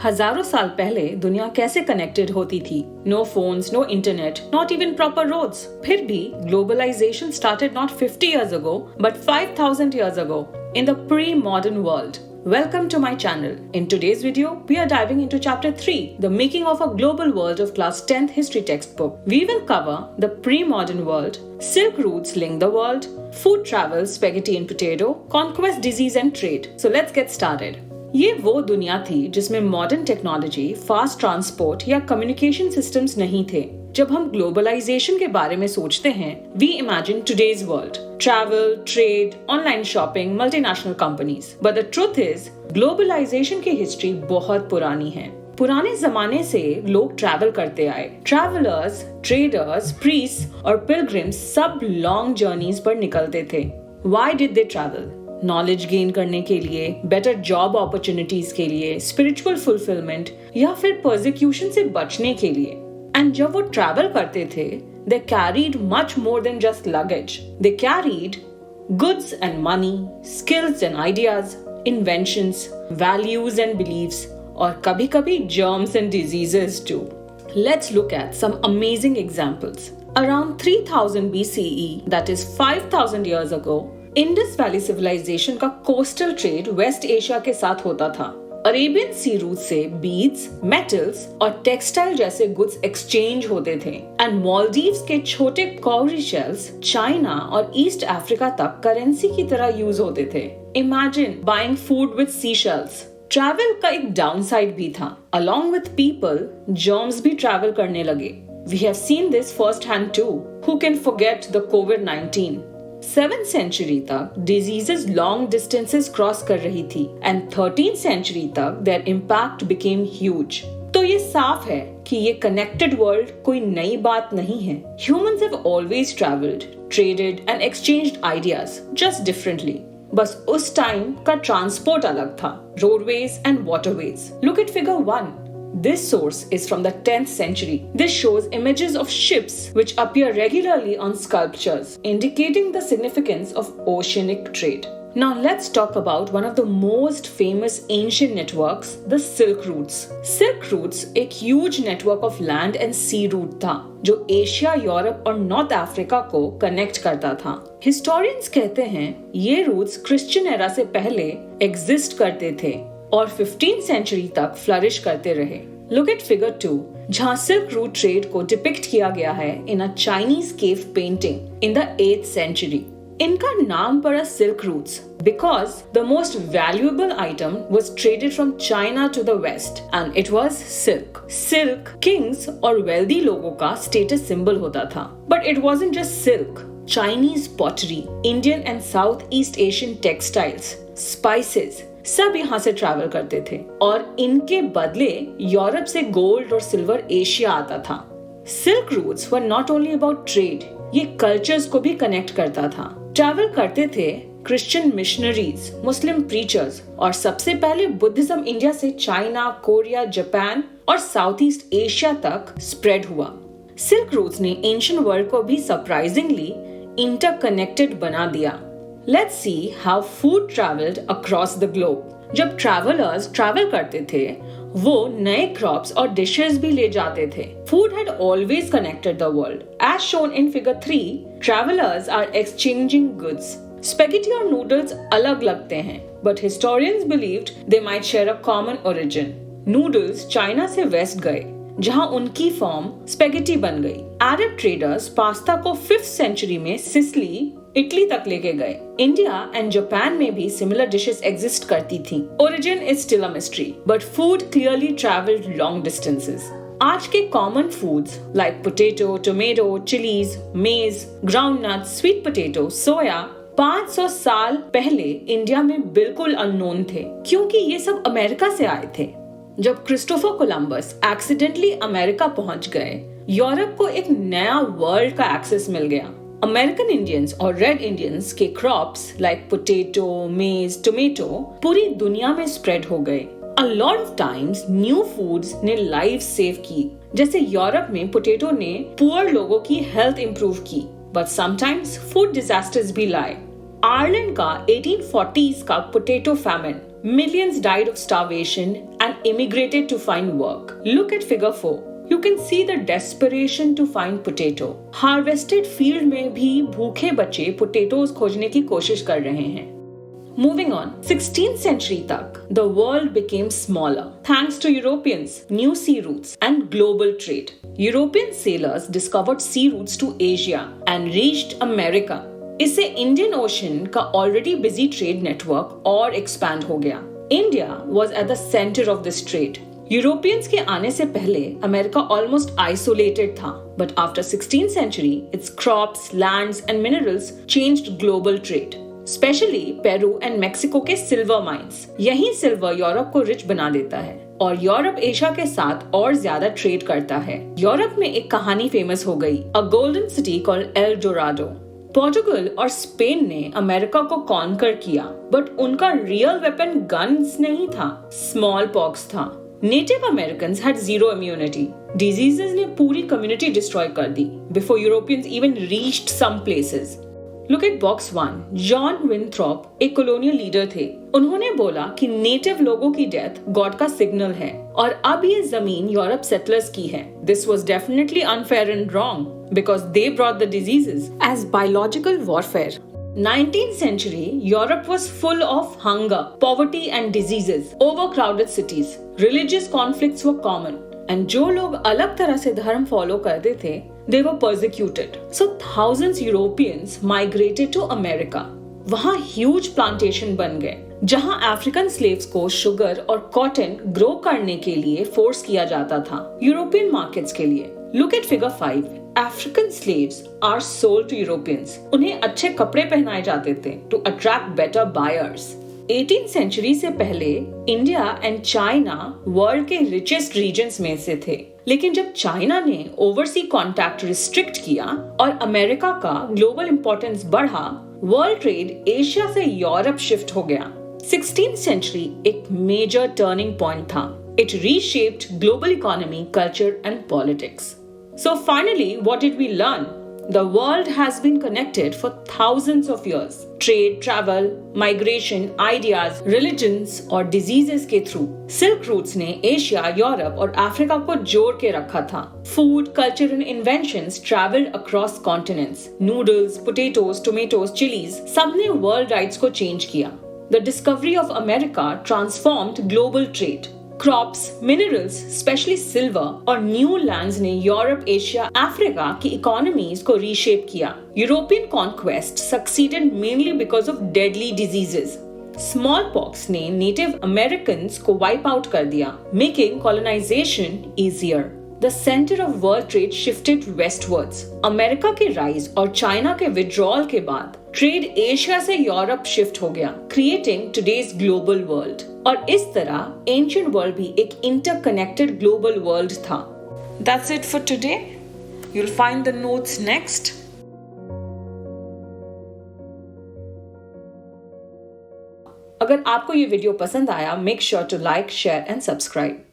हजारों साल पहले दुनिया कैसे कनेक्टेड होती थी? No phones, no internet, not even proper roads. फिर भी globalisation started not 50 years ago, but 5,000 years ago in the pre-modern world. Welcome to my channel. In today's video, we are diving into chapter 3, the making of a global world of class 10th history textbook. We will cover the pre-modern world, Silk routes link the world, food travel, spaghetti and potato, conquest, disease and trade. So let's get started. ये वो दुनिया थी जिसमें modern technology, fast transport या communication systems नहीं थे। जब हम ग्लोबलाइजेशन के बारे में सोचते हैं, we imagine today's world, travel, trade, online shopping, multinational companies. But the truth is, globalisation की हिस्ट्री बहुत पुरानी है। पुराने जमाने से लोग ट्रैवल करते आए। ट्रैवलर्स, ट्रेडर्स, प्रीस्ट और पिलग्रिम्स सब लॉन्ग जर्नीज पर निकलते थे। Why did they travel? Knowledge gain करने के लिए, बेटर जॉब अपॉर्चुनिटीज के लिए, स्पिरिचुअल फुलफिलमेंट या फिर परसिक्यूशन से बचने के लिए। एंड जब वो ट्रैवल करते थे, they carried much more than just luggage. They carried goods and money, skills and ideas, inventions, values and beliefs, और कभी-कभी germs and diseases too. Let's look at some amazing examples. Around 3000 BCE, that is 5000 years ago, Indus valley civilisation का coastal trade west Asia के साथ होता था। Arabian sea route से beads, metals और textile जैसे गुड्स एक्सचेंज होते थे। एंड मालदीव्स के छोटे कॉवरी शेल्स चाइना और ईस्ट अफ्रीका तक करेंसी की तरह यूज होते थे। Imagine buying food with sea shells. Travel का एक डाउनसाइड भी था। अलोंग विद पीपल, जर्म्स भी ट्रैवल करने लगे। We have seen this first hand too. Who can forget the कोविड-19? 7th सेंचुरी तक डिजीजेस लॉन्ग डिस्टेंसेस क्रॉस कर रही थी एंड 13th सेंचुरी तक देयर इम्पैक्ट बिकेम ह्यूज। तो ये साफ है कि ये कनेक्टेड वर्ल्ड कोई नई बात नहीं है। Humans have always travelled, traded and exchanged ideas, just differently. बस उस टाइम का ट्रांसपोर्ट अलग था, roadways and waterways. Look at figure 1. This source is from the 10th century. This shows images of ships which appear regularly on sculptures, indicating the significance of oceanic trade. Now let's talk about one of the most famous ancient networks, the Silk routes. Silk routes एक huge network of land and sea route था, जो Asia, Europe और north Africa को connect करता था। Historians कहते हैं ये routes क्रिश्चियन एरा से पहले एग्जिस्ट करते थे और 15th सेंचुरी तक फ्लरिश करते रहे। Look at figure 2, जहाँ सिल्क रूट ट्रेड को डिपिक्ट किया गया है in a Chinese cave painting in the 8th century. इनका नाम पड़ा silk routes because the most valuable item was traded from China to the west and it was silk. Silk kings और wealthy लोगों का status symbol होता था। But it wasn't just silk. Chinese pottery, Indian and south east Asian textiles, spices सब यहाँ से travel करते थे और इनके बदले यूरोप से गोल्ड और सिल्वर एशिया आता था। Silk routes were not only about trade, ये कल्चर्स को भी कनेक्ट करता था। ट्रैवल करते थे क्रिश्चियन मिशनरीज, मुस्लिम प्रीचर्स और सबसे पहले बुद्धिज्म इंडिया से चाइना, कोरिया, जापान और साउथ ईस्ट एशिया तक स्प्रेड हुआ। सिल्क रूट्स ने एंशिएंट वर्ल्ड को भी सरप्राइजिंगली इंटरकनेक्टेड बना दिया। Let's see how food traveled across the globe. जब travelers travel करते थे, वो नए crops और dishes भी ले जाते थे। Food had always connected the world. As shown in figure 3, travelers are exchanging goods. Spaghetti और noodles अलग लगते हैं, but historians believed they might share a common origin. Noodles China से वेस्ट गए, जहां उनकी फॉर्म स्पेगेटी बन गई। अरब ट्रेडर्स पास्ता को 5th सेंचुरी में सिसिली, इटली तक लेके गए। इंडिया एंड जापान में भी सिमिलर डिशेस एग्जिस्ट करती थी। Origin is still a mystery, but food clearly travelled long distances. आज के common foods like potato, tomato, chillies, मेज, ग्राउंडनट, स्वीट पोटैटो, सोया 500 साल पहले इंडिया में बिल्कुल अननोन थे, क्योंकि ये सब अमेरिका से आए थे। जब क्रिस्टोफर कोलंबस एक्सीडेंटली अमेरिका पहुंच गए, यूरोप को एक नया वर्ल्ड का एक्सेस मिल गया। अमेरिकन इंडियंस और रेड इंडियंस के क्रॉप्स लाइक पोटैटो, मेज, टोमेटो पूरी दुनिया में स्प्रेड हो गए। A lot of times new foods ने लाइफ सेव की, जैसे यूरोप में पोटैटो ने पुअर लोगों की हेल्थ इंप्रूव की, बट समटाइम्स फूड डिजास्टर्स भी लाए। आयरलैंड का 1840s का potato famine Millions died of starvation and immigrated to find work. Look at figure 4. You can see the desperation to find potato. Harvested field में भी भूखे बच्चे potatoes खोजने की कोशिश कर रहे हैं. Moving on, 16th century तक, the world became smaller thanks to Europeans, new sea routes, and global trade. European sailors discovered sea routes to Asia and reached America. इससे इंडियन ओशन का ऑलरेडी बिजी ट्रेड नेटवर्क और expand हो गया. India was at the centre of this trade. Europeans के आने से पहले America almost isolated था, but after 16th century it's crops, lands and minerals changed global trade, specially Peru and Mexico के silver mines. यही silver Europe को rich बना देता है और यूरोप एशिया के साथ और ज्यादा ट्रेड करता है. यूरोप में एक कहानी फेमस हो गई, अ golden city called L Dorado. Portugal और स्पेन ने अमेरिका को कॉन्कर किया, बट उनका रियल वेपन गन्स नहीं था, स्मॉल पॉक्स था. Native Americans had zero immunity. Diseases ने पूरी कम्युनिटी डिस्ट्रॉय कर दी before Europeans even reached some places. Look at box 1. John Winthrop एक कॉलोनियल लीडर थे. उन्होंने बोला कि नेटिव लोगों की डेथ गॉड का सिग्नल है और अब ये जमीन यूरोप सेटलर्स की है. This was definitely unfair and wrong because they brought the diseases as biological warfare. 19th century Europe was full of hunger, poverty and diseases, overcrowded cities, religious conflicts were common, and जो लोग अलग तरह से धर्म follow करते थे, they were persecuted. So thousands Europeans migrated to America. वहाँ huge plantation बन गए जहाँ अफ्रीकन स्लेव्स को शुगर और कॉटन ग्रो करने के लिए फोर्स किया जाता था यूरोपियन मार्केट्स के लिए. Look at figure 5. African slaves are sold to Europeans. उन्हें अच्छे कपड़े पहनाए जाते थे to attract better buyers. 18th century से पहले इंडिया एंड चाइना वर्ल्ड के रिचेस्ट रीजन्स में से थे, लेकिन जब चाइना ने ओवरसी कॉन्टैक्ट रिस्ट्रिक्ट किया और अमेरिका का ग्लोबल इंपॉर्टेंस बढ़ा, वर्ल्ड ट्रेड एशिया से यूरोप शिफ्ट हो गया. 16th century एक मेजर टर्निंग पॉइंट था. It reshaped global economy, culture, and politics. So finally, what did we learn? The world has been connected for thousands of years. Trade, travel, migration, ideas, religions और diseases के through. Silk routes ने Asia, Europe और Africa को जोड़ के रखा था. Food, culture and inventions traveled across continents. Noodles, potatoes, tomatoes, chilies, सबने world rights को change किया. The discovery of America transformed global trade. Crops, minerals, specially silver और न्यू लैंड्स ने यूरोप, एशिया, अफ्रीका की इकोनॉमीज को reshape किया. European conquest succeeded mainly because of deadly diseases. Smallpox ने native Americans को wipe out कर दिया, making colonisation easier. The center of world trade shifted westwards. America के rise और China के विड्रॉल के बाद ट्रेड एशिया से यूरोप शिफ्ट हो गया, creating today's global world. और इस तरह एंशिएंट वर्ल्ड भी एक इंटरकनेक्टेड ग्लोबल वर्ल्ड था. That's it for today. You'll find the notes next. अगर आपको ये वीडियो पसंद आया, make sure to like, share and subscribe.